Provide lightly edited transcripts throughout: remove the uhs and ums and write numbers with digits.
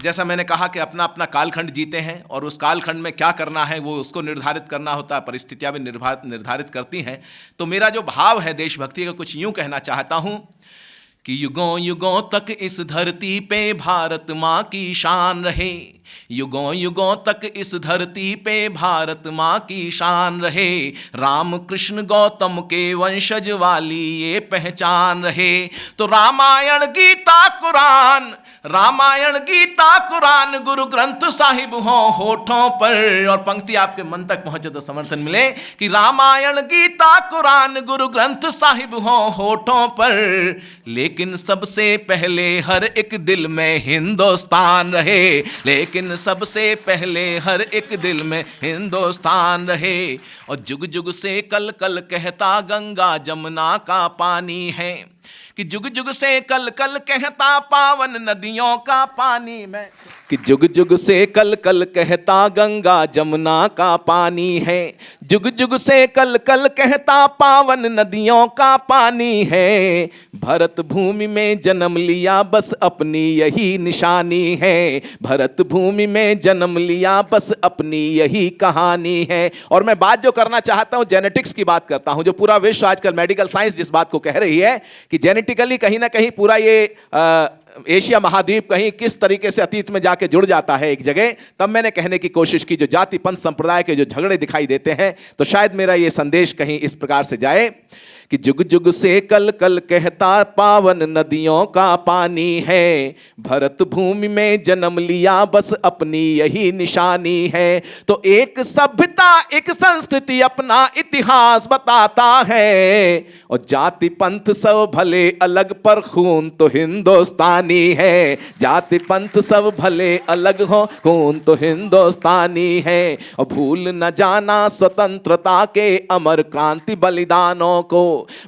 जैसा मैंने कहा कि अपना अपना कालखंड जीते हैं और उस कालखंड में क्या करना है वो उसको निर्धारित करना होता है, परिस्थितियां भी निर्धारित करती हैं। तो मेरा जो भाव है देशभक्ति का कुछ यूं कहना चाहता हूं कि युगों युगों तक इस धरती पे भारत माँ की शान रहे, युगों युगों तक इस धरती पे भारत माँ की शान रहे, राम कृष्ण गौतम के वंशज वाली ये पहचान रहे। तो रामायण गीता कुरान, रामायण गीता कुरान गुरु ग्रंथ साहिब हो होठों पर, और पंक्ति आपके मन तक पहुंचे तो समर्थन मिले कि रामायण गीता कुरान गुरु ग्रंथ साहिब हो होठों पर, लेकिन सबसे पहले हर एक दिल में हिंदुस्तान रहे, लेकिन सबसे पहले हर एक दिल में हिंदुस्तान रहे। और जुग जुग से कल कल कहता गंगा जमुना का पानी है, कि जुग जुग से कल कल कहता पावन नदियों का पानी में, कि जुग जुग से कल कल कहता गंगा जमुना का पानी है, जुग जुग से कल कल कहता पावन नदियों का पानी है। भरत भूमि में जन्म लिया बस अपनी यही निशानी है, भरत भूमि में जन्म लिया बस अपनी यही कहानी है। और मैं बात जो करना चाहता हूं जेनेटिक्स की बात करता हूं, जो पूरा विश्व आजकल मेडिकल साइंस जिस बात को कह रही है कि जेनेटिकली कहीं ना कहीं पूरा ये एशिया महाद्वीप कहीं किस तरीके से अतीत में जाके जुड़ जाता है एक जगह, तब मैंने कहने की कोशिश की जो जाति पंथ संप्रदाय के जो झगड़े दिखाई देते हैं, तो शायद मेरा ये संदेश कहीं इस प्रकार से जाए कि जुग जुग से कल कल कहता पावन नदियों का पानी है, भरत भूमि में जन्म लिया बस अपनी यही निशानी है। तो एक सभ्यता एक संस्कृति अपना इतिहास बताता है, और जाति पंथ सब भले अलग पर खून तो हिंदुस्तानी है, जाति पंथ सब भले अलग हो खून तो हिंदुस्तानी है। और भूल न जाना स्वतंत्रता के अमर क्रांति बलिदानों को,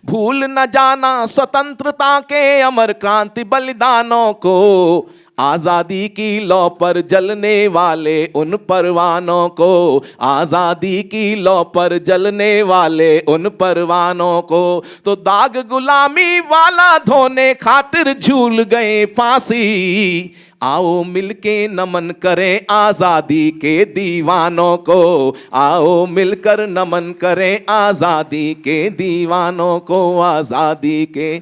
भूल न जाना स्वतंत्रता के अमर क्रांति बलिदानों को, आजादी की लौ पर जलने वाले उन परवानों को, आजादी की लौ पर जलने वाले उन परवानों को। तो दाग गुलामी वाला धोने खातिर झूल गए फांसी, आओ मिलके नमन करें आजादी के दीवानों को, आओ मिलकर नमन करें आजादी के दीवानों को, आजादी के।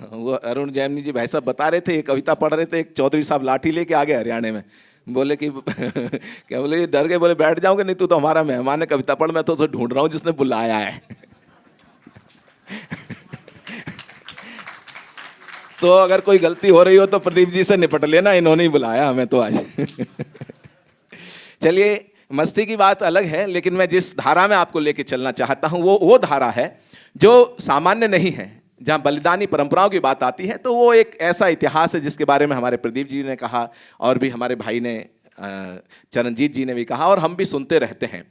वो अरुण जैमिनी जी भाई साहब बता रहे थे, ये कविता पढ़ रहे थे, एक चौधरी साहब लाठी लेके आ गए हरियाणा में, बोले कि क्या बोले, ये डर गए, बोले बैठ जाओगे, नहीं तू तो हमारा मेहमान है, कविता पढ़, मैं तो ढूंढ रहा हूँ जिसने बुलाया है। तो अगर कोई गलती हो रही हो तो प्रदीप जी से निपट लेना, इन्होंने ही बुलाया हमें तो आज। चलिए, मस्ती की बात अलग है, लेकिन मैं जिस धारा में आपको लेके चलना चाहता हूं वो धारा है जो सामान्य नहीं है। जहां बलिदानी परंपराओं की बात आती है तो वो एक ऐसा इतिहास है जिसके बारे में हमारे प्रदीप जी ने कहा और भी हमारे भाई ने चरणजीत जी ने भी कहा और हम भी सुनते रहते हैं।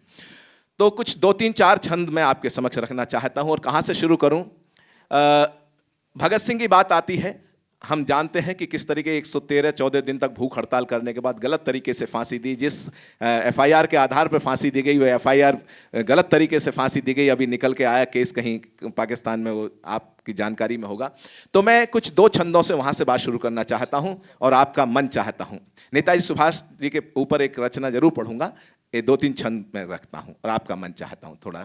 तो कुछ 2-3-4 छंद मैं आपके समक्ष रखना चाहता हूं। और कहां से शुरू करूं? भगत सिंह की बात आती है। हम जानते हैं कि किस तरीके 113-14 दिन तक भूख हड़ताल करने के बाद गलत तरीके से फांसी दी, जिस एफआईआर के आधार पर फांसी दी गई वो एफआईआर गलत तरीके से फांसी दी गई। अभी निकल के आया केस कहीं पाकिस्तान में, वो आपकी जानकारी में होगा। तो मैं कुछ 2 छंदों से वहां से बात शुरू करना चाहता हूं और आपका मन चाहता हूं। नेताजी सुभाष जी के ऊपर एक रचना जरूर पढ़ूंगा, ये 2-3 छंद मैं रखता हूं और आपका मन चाहता हूं थोड़ा।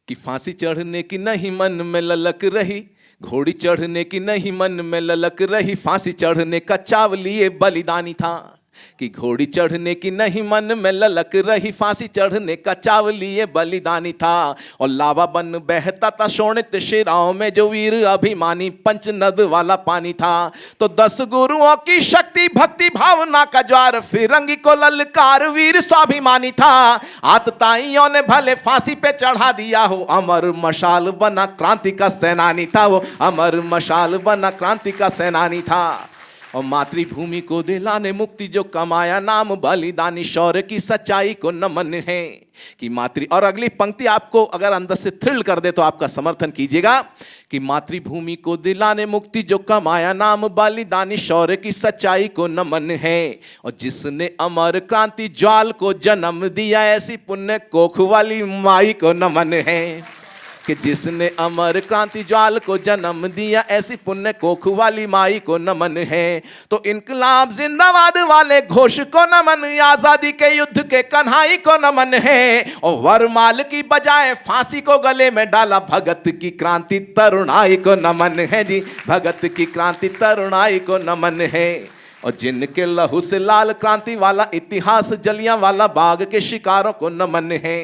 कि फांसी चढ़ने की नहीं मन में ललक रही, घोड़ी चढ़ने की नहीं मन में ललक रही, फांसी चढ़ने का चाव लिए बलिदानी था। कि घोड़ी चढ़ने की नहीं मन में ललक रही, फांसी चढ़ने का चाव लिए बलिदानी था। और लावा बन बहता था शोणित शिराओं में जो वीर अभिमानी पंचनद वाला पानी था। तो 10 गुरुओं की शक्ति भक्ति भावना का ज्वार फिरंगी को ललकार वीर स्वाभिमानी था। आतताइयों ने भले फांसी पे चढ़ा दिया हो, अमर मशाल बना क्रांति का सेनानी था वो, अमर मशाल बना क्रांति का सेनानी था। और मातृभूमि को दिलाने मुक्ति जो कमाया नाम बलिदानी, शौर्य की सच्चाई को नमन है। कि मातृ, और अगली पंक्ति आपको अगर अंदर से थ्रिल कर दे तो आपका समर्थन कीजिएगा। कि मातृभूमि को दिलाने मुक्ति जो कमाया नाम बलिदानी, शौर्य की सच्चाई को नमन है। और जिसने अमर क्रांति ज्वाल को जन्म दिया, ऐसी पुण्य कोख वाली माई को नमन है। कि जिसने अमर क्रांति ज्वाल को जन्म दिया, ऐसी पुण्य कोख वाली माई को नमन है। तो इनकलाब जिंदाबाद वाले घोष को नमन, आजादी के युद्ध के कन्हाई को नमन है। और वरमाल की बजाय फांसी को गले में डाला, भगत की क्रांति तरुणाई को नमन है जी, भगत की क्रांति तरुणाई को नमन है। और जिनके लहू से लाल क्रांति वाला इतिहास, जलियांवाला बाग के शिकारों को नमन है।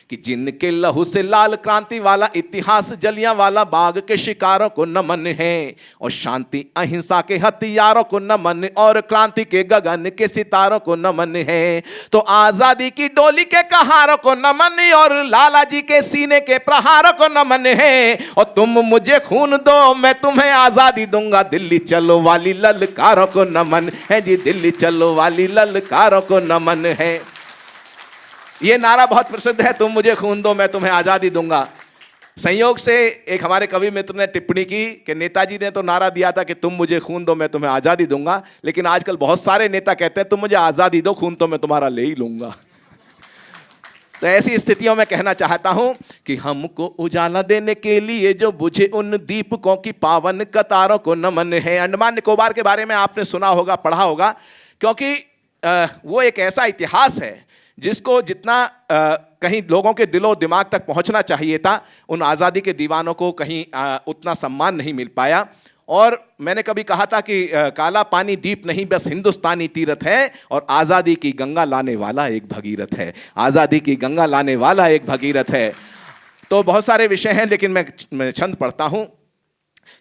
कि जिनके लहू से लाल क्रांति वाला इतिहास, जलियांवाला बाग के शिकारों को नमन है। और शांति अहिंसा के हथियारों को नमन, और क्रांति के गगन के सितारों को नमन है। तो आजादी की डोली के कहारों को नमन, और लाला जी के सीने के प्रहारों को नमन है। और तुम मुझे खून दो, मैं तुम्हें आजादी दूंगा, दिल्ली चलो वाली ललकारों को नमन है जी, दिल्ली चलो वाली ललकारों को नमन है। ये नारा बहुत प्रसिद्ध है, तुम मुझे खून दो मैं तुम्हें आजादी दूंगा। संयोग से एक हमारे कवि मित्र ने टिप्पणी की कि नेताजी ने तो नारा दिया था कि तुम मुझे खून दो मैं तुम्हें आजादी दूंगा, लेकिन आजकल बहुत सारे नेता कहते हैं तुम मुझे आजादी दो, खून तो मैं तुम्हारा ले ही लूंगा। तो ऐसी स्थितियों में कहना चाहता हूं कि हमको उजाला देने के लिए जो बुझे उन दीपकों की पावन कतारों को नमन है। अंडमान निकोबार के बारे में आपने सुना होगा, पढ़ा होगा, क्योंकि वो एक ऐसा इतिहास है जिसको जितना कहीं लोगों के दिलो दिमाग तक पहुंचना चाहिए था, उन आज़ादी के दीवानों को कहीं उतना सम्मान नहीं मिल पाया। और मैंने कभी कहा था कि काला पानी दीप नहीं बस हिंदुस्तानी तीरथ है, और आज़ादी की गंगा लाने वाला एक भगीरथ है, आज़ादी की गंगा लाने वाला एक भगीरथ है। तो बहुत सारे विषय हैं, लेकिन मैं छंद पढ़ता हूँ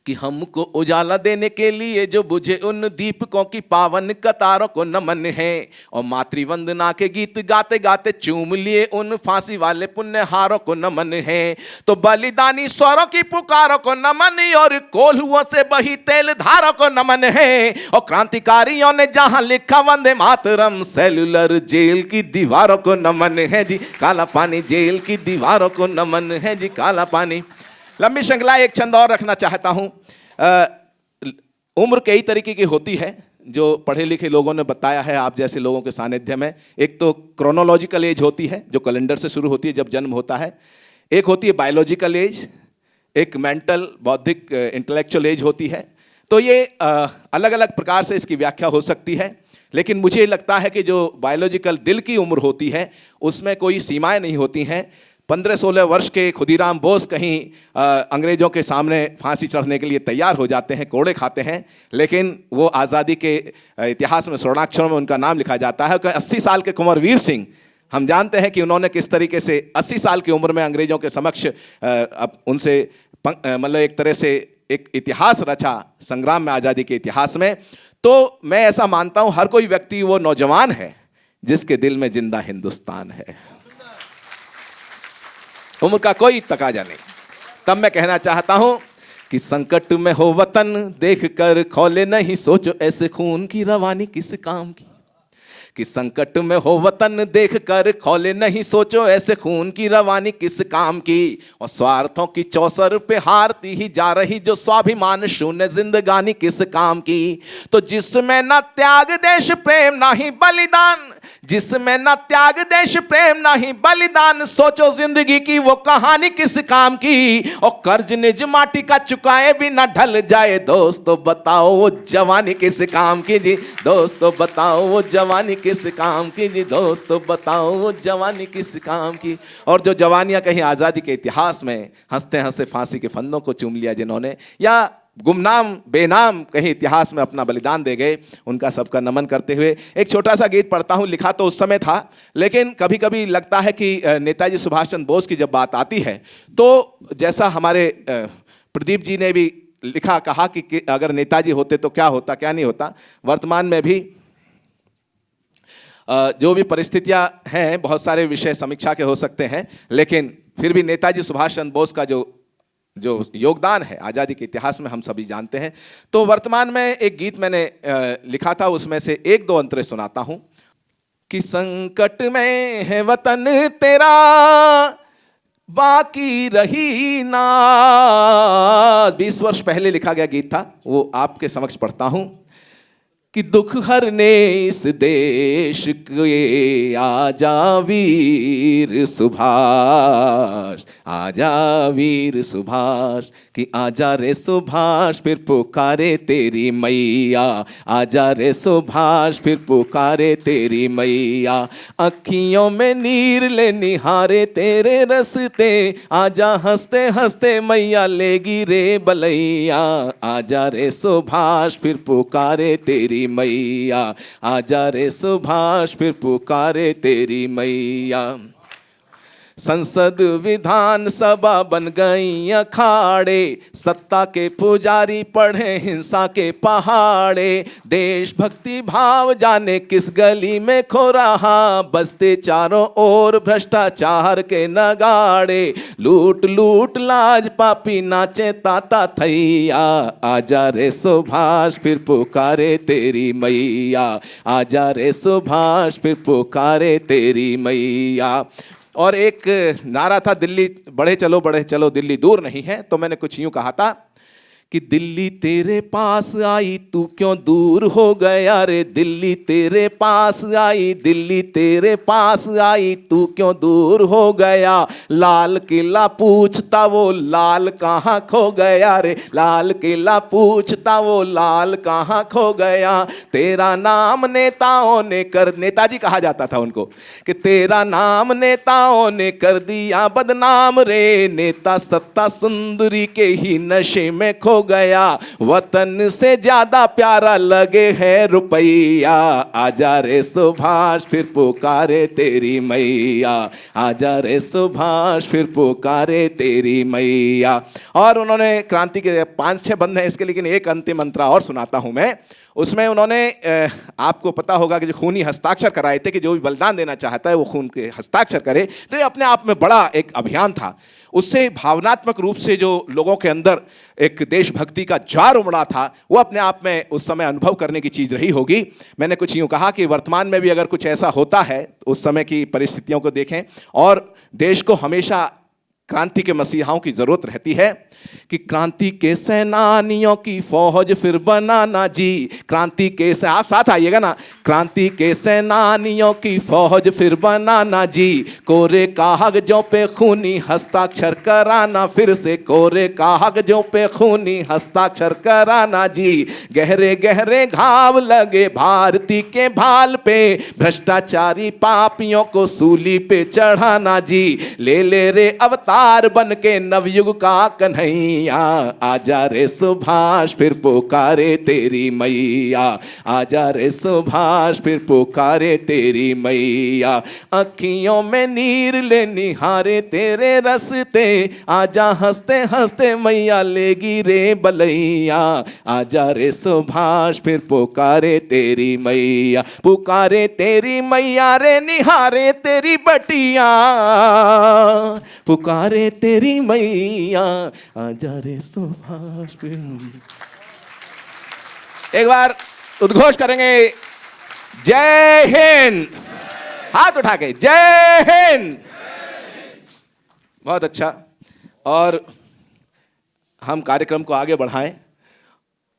कि हमको उजाला देने के लिए जो बुझे उन दीपकों की पावन कतारों को नमन है। और मातृवंदना के गीत गाते गाते चूम लिए उन फांसी वाले पुण्यहारों को नमन है। तो बलिदानी स्वरों की पुकारों को नमन, और कोल्हुओं से बही तेल धारों को नमन है। और क्रांतिकारियों ने जहां लिखा वंदे मातरम, सेलुलर जेल की दीवारों को नमन है जी, काला पानी जेल की दीवारों को नमन है जी, काला पानी। लंबी श्रृंखला, एक छंद और रखना चाहता हूं। उम्र कई तरीके की होती है, जो पढ़े लिखे लोगों ने बताया है आप जैसे लोगों के सानिध्य में। एक तो क्रोनोलॉजिकल एज होती है, जो कैलेंडर से शुरू होती है जब जन्म होता है। एक होती है बायोलॉजिकल एज, एक मेंटल बौद्धिक इंटेलेक्चुअल एज होती है। तो ये अलग अलग प्रकार से इसकी व्याख्या हो सकती है, लेकिन मुझे लगता है कि जो बायोलॉजिकल दिल की उम्र होती है उसमें कोई सीमाएं नहीं होती हैं। 15-16 वर्ष के खुदीराम बोस कहीं अंग्रेजों के सामने फांसी चढ़ने के लिए तैयार हो जाते हैं, कोड़े खाते हैं, लेकिन वो आज़ादी के इतिहास में स्वर्णाक्षरों में उनका नाम लिखा जाता है। 80 साल के कुंवरवीर सिंह, हम जानते हैं कि उन्होंने किस तरीके से 80 साल की उम्र में अंग्रेजों के समक्ष अब उनसे मतलब एक तरह से एक इतिहास रचा संग्राम में, आज़ादी के इतिहास में। तो मैं ऐसा मानता हूँ हर कोई व्यक्ति वो नौजवान है जिसके दिल में जिंदा हिंदुस्तान है, उम्र का कोई तकाजा नहीं। तब मैं कहना चाहता हूं कि संकट में हो वतन देख कर खौले नहीं, सोचो ऐसे खून की रवानी किस काम की। कि संकट में हो वतन देख कर खौले नहीं, सोचो ऐसे खून की रवानी किस काम की। और स्वार्थों की चौसर पे हारती ही जा रही जो स्वाभिमान शून्य जिंदगानी किस काम की। तो जिसमें न त्याग देश प्रेम ना ही बलिदान, जिसमें न त्याग देश प्रेम ना ही बलिदान, सोचो जिंदगी की वो कहानी किस काम की। और कर्ज निज माटी का चुकाए भी ना ढल जाए, दोस्तों बताओ वो जवानी किस काम की जी, दोस्तों बताओ वो जवानी किस काम की जी, दोस्तों बताओ वो जवानी किस काम की। और जो जवानियां कहीं आज़ादी के इतिहास में हंसते हंसते फांसी के फंदों को चूम लिया जिन्होंने, या गुमनाम बेनाम कहीं इतिहास में अपना बलिदान दे गए, उनका सबका नमन करते हुए एक छोटा सा गीत पढ़ता हूं। लिखा तो उस समय था, लेकिन कभी कभी लगता है कि नेताजी सुभाष चंद्र बोस की जब बात आती है तो जैसा हमारे प्रदीप जी ने भी लिखा, कहा कि अगर नेताजी होते तो क्या होता क्या नहीं होता। वर्तमान में भी जो भी परिस्थितियां हैं, बहुत सारे विषय समीक्षा के हो सकते हैं, लेकिन फिर भी नेताजी सुभाष चंद्र बोस का जो योगदान है आज़ादी के इतिहास में हम सभी जानते हैं। तो वर्तमान में एक गीत मैंने लिखा था, उसमें से एक दो अंतरे सुनाता हूं। कि संकट में है वतन तेरा बाकी रही ना, 20 वर्ष पहले लिखा गया गीत था, वो आपके समक्ष पढ़ता हूं। कि दुख हरने इस देश के आजा वीर सुभाष, आजा वीर सुभाष, कि आजा रे सुभाष फिर पुकारे तेरी मैया, आजा रे सुभाष फिर पुकारे तेरी मैया। अखियों में नीर ले निहारे तेरे रस्ते, आजा हंसते हंसते मैया लेगी रे बलैया, आजा रे सुभाष फिर पुकारे तेरी मैया, आजा रे सुभाष फिर पुकारे तेरी मैया। संसद विधान सभा बन गई अखाड़े, सत्ता के पुजारी पढ़े हिंसा के पहाड़े, देशभक्ति भाव जाने किस गली में खो रहा, बसते चारों ओर भ्रष्टाचार के नगाड़े, लूट लूट लाज पापी नाचे ताता थैया, आजा रे सुभाष फिर पुकारे तेरी मैया, आजा रे सुभाष फिर पुकारे तेरी मैया। और एक नारा था, दिल्ली बढ़े चलो दिल्ली दूर नहीं है। तो मैंने कुछ यूं कहा था कि दिल्ली तेरे पास आई तू क्यों दूर हो गया रे, दिल्ली तेरे पास आई, दिल्ली तेरे पास आई तू क्यों दूर हो गया, लाल किला पूछता वो लाल कहाँ खो गया रे, लाल किला पूछता वो लाल कहाँ खो गया, तेरा नाम नेताओं ने कर, नेताजी कहा जाता था उनको, कि तेरा नाम नेताओं ने कर दिया बदनाम रे, नेता सत्ता सुंदरी के ही नशे में खो गया, वतन से ज्यादा प्यारा लगे है रुपैया, आजा रे सुभाष फिर पुकारे तेरी मैया, आजा रे सुभाष फिर पुकारे तेरी मैया। और उन्होंने क्रांति के 5-6 बंद हैं इसके, लेकिन एक अंतिम मंत्रा और सुनाता हूं मैं। उसमें उन्होंने आपको पता होगा कि जो खूनी हस्ताक्षर कराए थे कि जो भी बलिदान देना चाहता है वो खून के हस्ताक्षर करे, तो ये अपने आप में बड़ा एक अभियान था। उससे भावनात्मक रूप से जो लोगों के अंदर एक देशभक्ति का ज्वार उमड़ा था, वो अपने आप में उस समय अनुभव करने की चीज़ रही होगी। मैंने कुछ यूँ कहा कि वर्तमान में भी अगर कुछ ऐसा होता है, उस समय की परिस्थितियों को देखें, और देश को हमेशा क्रांति के मसीहाओं की जरूरत रहती है कि क्रांति के सेनानियों की फौज फिर बनाना जी, क्रांति के से आप साथ आइएगा ना, क्रांति के सेनानियों की फौज फिर बनाना जी, कोरे कागजों पे खूनी हस्ताक्षर कराना, फिर से कोरे कागजों पे खूनी हस्ताक्षर कराना जी, गहरे गहरे घाव लगे भारती के भाल पे, भ्रष्टाचारी पापियों को सूली पे चढ़ाना जी, ले ले रे अवतार बन के नवयुग का कन्हैया, आजा रे सुभाष फिर पुकारे तेरी मैया, आजा रे सुभाष फिर पुकारे तेरी मैया। अखियों में नीर ले निहारे तेरे रस्ते, आजा हंसते हंसते मैया लेगी रे बलैया, आजा रे सुभाष फिर पुकारे तेरी मैया, पुकारे तेरी मैया रे निहारे तेरी बटिया, पुकारे तेरी मैया, आजा रे सुभाष फिर। एक बार उद्घोष करेंगे, जय हिंद, हाथ उठा के जय हिंद। बहुत अच्छा। और हम कार्यक्रम को आगे बढ़ाएं,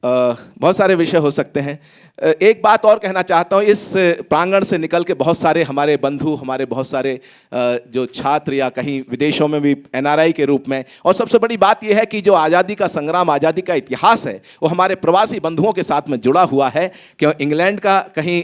बहुत सारे विषय हो सकते हैं। एक बात और कहना चाहता हूँ, इस प्रांगण से निकल के बहुत सारे हमारे बंधु, हमारे बहुत सारे जो छात्र या कहीं विदेशों में भी एनआरआई के रूप में, और सबसे बड़ी बात यह है कि जो आज़ादी का संग्राम, आज़ादी का इतिहास है, वो हमारे प्रवासी बंधुओं के साथ में जुड़ा हुआ है। क्यों इंग्लैंड का कहीं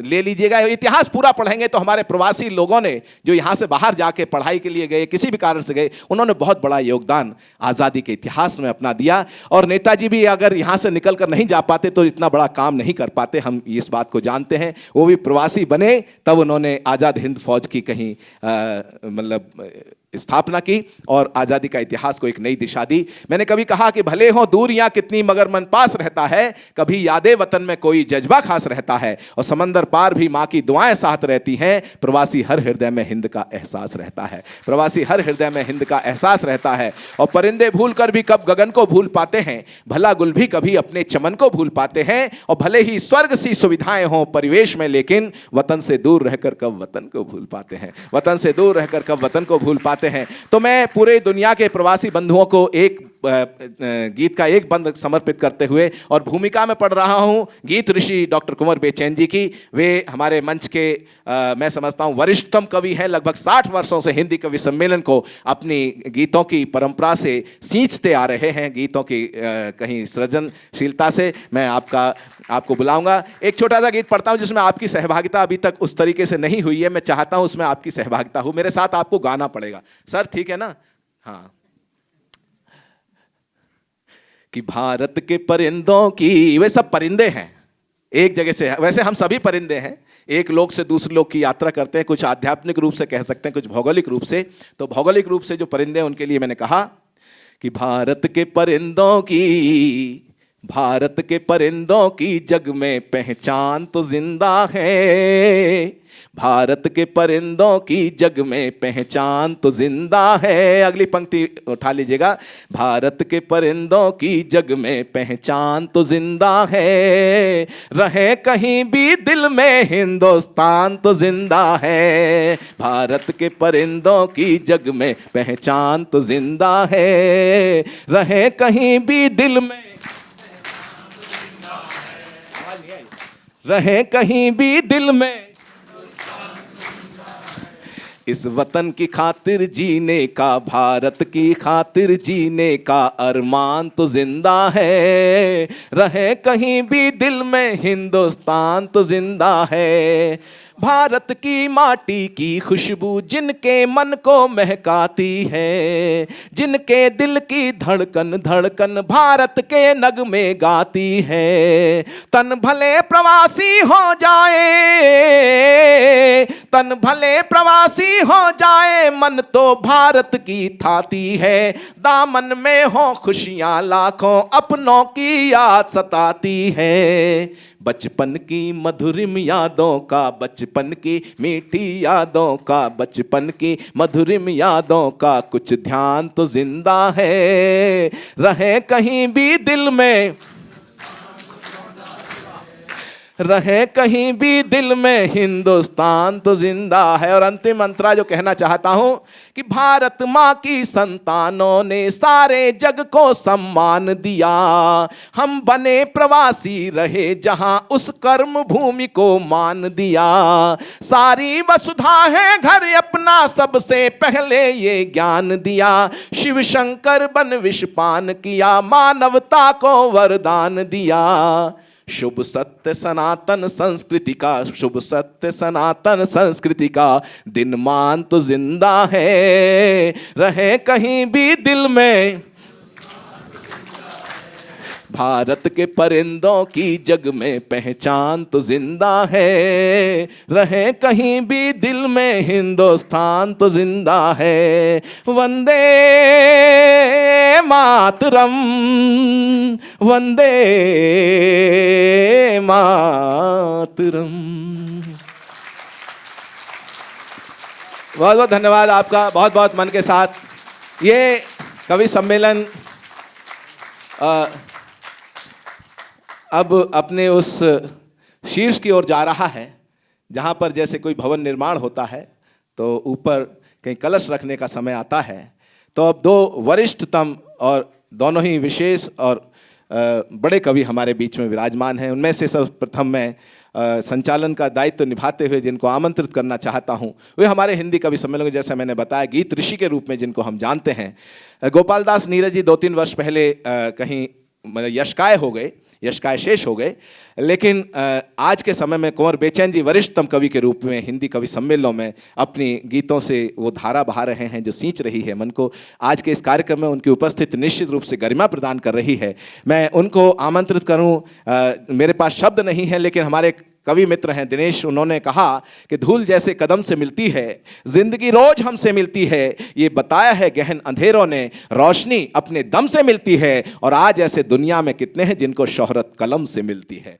ले लीजिएगा, इतिहास पूरा पढ़ेंगे तो हमारे प्रवासी लोगों ने जो यहाँ से बाहर जाके पढ़ाई के लिए गए, किसी भी कारण से गए, उन्होंने बहुत बड़ा योगदान आज़ादी के इतिहास में अपना दिया। और नेताजी भी अगर यहाँ से निकल कर नहीं जा पाते तो इतना बड़ा काम नहीं कर पाते, हम इस बात को जानते हैं। वो भी प्रवासी बने, तब उन्होंने आज़ाद हिंद फौज की कहीं मतलब स्थापना की और आज़ादी का इतिहास को एक नई दिशा दी। मैंने कभी कहा कि भले हो दूरियां कितनी मगर मन पास रहता है, कभी यादें वतन में कोई जज्बा खास रहता है, और समंदर पार भी माँ की दुआएं साथ रहती हैं, प्रवासी हर हृदय में हिंद का एहसास रहता है, प्रवासी हर हृदय में हिंद का एहसास रहता है। और परिंदे भूल कर भी कब गगन को भूल पाते हैं, भला गुल भी कभी अपने चमन को भूल पाते हैं। और भले ही स्वर्ग सी सुविधाएं हों परिवेश में, लेकिन वतन से दूर रहकर कब वतन को भूल पाते हैं, वतन से दूर रहकर कब वतन को भूल पाते हैं। तो मैं पूरे दुनिया के प्रवासी बंधुओं को एक गीत का एक बंद समर्पित करते हुए, और भूमिका में पढ़ रहा हूँ गीत ऋषि डॉक्टर कुंवर बेचैन जी की। वे हमारे मंच के मैं समझता हूँ वरिष्ठतम कवि हैं। लगभग 60 वर्षों से हिंदी कवि सम्मेलन को अपनी गीतों की परंपरा से सींचते आ रहे हैं, गीतों की कहीं सृजनशीलता से। मैं आपको बुलाऊंगा। एक छोटा सा गीत पढ़ता हूँ जिसमें आपकी सहभागिता अभी तक उस तरीके से नहीं हुई है। मैं चाहता हूँ उसमें आपकी सहभागिता हो। मेरे साथ आपको गाना पड़ेगा सर, ठीक है ना? हाँ। कि भारत के परिंदों की, वे सब परिंदे हैं एक जगह से, वैसे हम सभी परिंदे हैं, एक लोक से दूसरे लोक की यात्रा करते हैं। कुछ आध्यात्मिक रूप से कह सकते हैं, कुछ भौगोलिक रूप से। तो भौगोलिक रूप से जो परिंदे हैं उनके लिए मैंने कहा कि भारत के परिंदों की, भारत के परिंदों की जग में पहचान तो जिंदा है, भारत के परिंदों की जग में पहचान तो जिंदा है। अगली पंक्ति उठा लीजिएगा। भारत के परिंदों की जग में पहचान तो जिंदा है, रहे कहीं भी दिल में हिंदुस्तान तो जिंदा है। भारत के परिंदों की जग में पहचान तो जिंदा है, रहे कहीं भी दिल में, रहे कहीं भी दिल में, इस वतन की खातिर जीने का, भारत की खातिर जीने का अरमान तो जिंदा है, रहे कहीं भी दिल में हिंदुस्तान तो जिंदा है। भारत की माटी की खुशबू जिनके मन को महकाती है, जिनके दिल की धड़कन धड़कन भारत के नगमे गाती है। तन भले प्रवासी हो जाए, तन भले प्रवासी हो जाए, मन तो भारत की थाती है। दामन में हो खुशियां लाखों, अपनों की याद सताती है। बचपन की मधुरिम यादों का, बचपन की मीठी यादों का, बचपन की मधुरिम यादों का कुछ ध्यान तो जिंदा है, रहे कहीं भी दिल में, रहे कहीं भी दिल में हिंदुस्तान तो जिंदा है। और अंतिम अंतरा जो कहना चाहता हूं कि भारत माँ की संतानों ने सारे जग को सम्मान दिया, हम बने प्रवासी रहे जहां उस कर्म भूमि को मान दिया। सारी वसुधा है घर अपना, सबसे पहले ये ज्ञान दिया। शिव शंकर बन विषपान किया, मानवता को वरदान दिया। शुभ सत्य सनातन संस्कृति का, शुभ सत्य सनातन संस्कृति का दिन मान तो जिंदा है, रहे कहीं भी दिल में, भारत के परिंदों की जग में पहचान तो जिंदा है, रहे कहीं भी दिल में हिंदुस्तान तो जिंदा है। वंदे मातरम, वंदे मातरम। बहुत बहुत धन्यवाद आपका, बहुत बहुत मन के साथ। ये कवि सम्मेलन अब अपने उस शीर्ष की ओर जा रहा है जहाँ पर जैसे कोई भवन निर्माण होता है तो ऊपर कहीं कलश रखने का समय आता है। तो अब दो वरिष्ठतम और दोनों ही विशेष और बड़े कवि हमारे बीच में विराजमान हैं। उनमें से सर्वप्रथम मैं संचालन का दायित्व निभाते हुए जिनको आमंत्रित करना चाहता हूं, वे हमारे हिंदी कवि सम्मेलन को, जैसे मैंने बताया, गीत ऋषि के रूप में जिनको हम जानते हैं, गोपाल दास नीरज जी 2-3 वर्ष पहले कहीं यशकाय हो गए, यशकाय शेष हो गए। लेकिन आज के समय में कुंवर बेचैन जी वरिष्ठतम कवि के रूप में हिंदी कवि सम्मेलनों में अपनी गीतों से वो धारा बहा रहे हैं जो सींच रही है मन को। आज के इस कार्यक्रम में उनकी उपस्थिति निश्चित रूप से गरिमा प्रदान कर रही है। मैं उनको आमंत्रित करूं, मेरे पास शब्द नहीं है, लेकिन हमारे कवि मित्र हैं दिनेश, उन्होंने कहा कि धूल जैसे कदम से मिलती है, जिंदगी रोज हमसे मिलती है, ये बताया है गहन अंधेरों ने, रोशनी अपने दम से मिलती है। और आज ऐसे दुनिया में कितने हैं जिनको शोहरत कलम से मिलती है।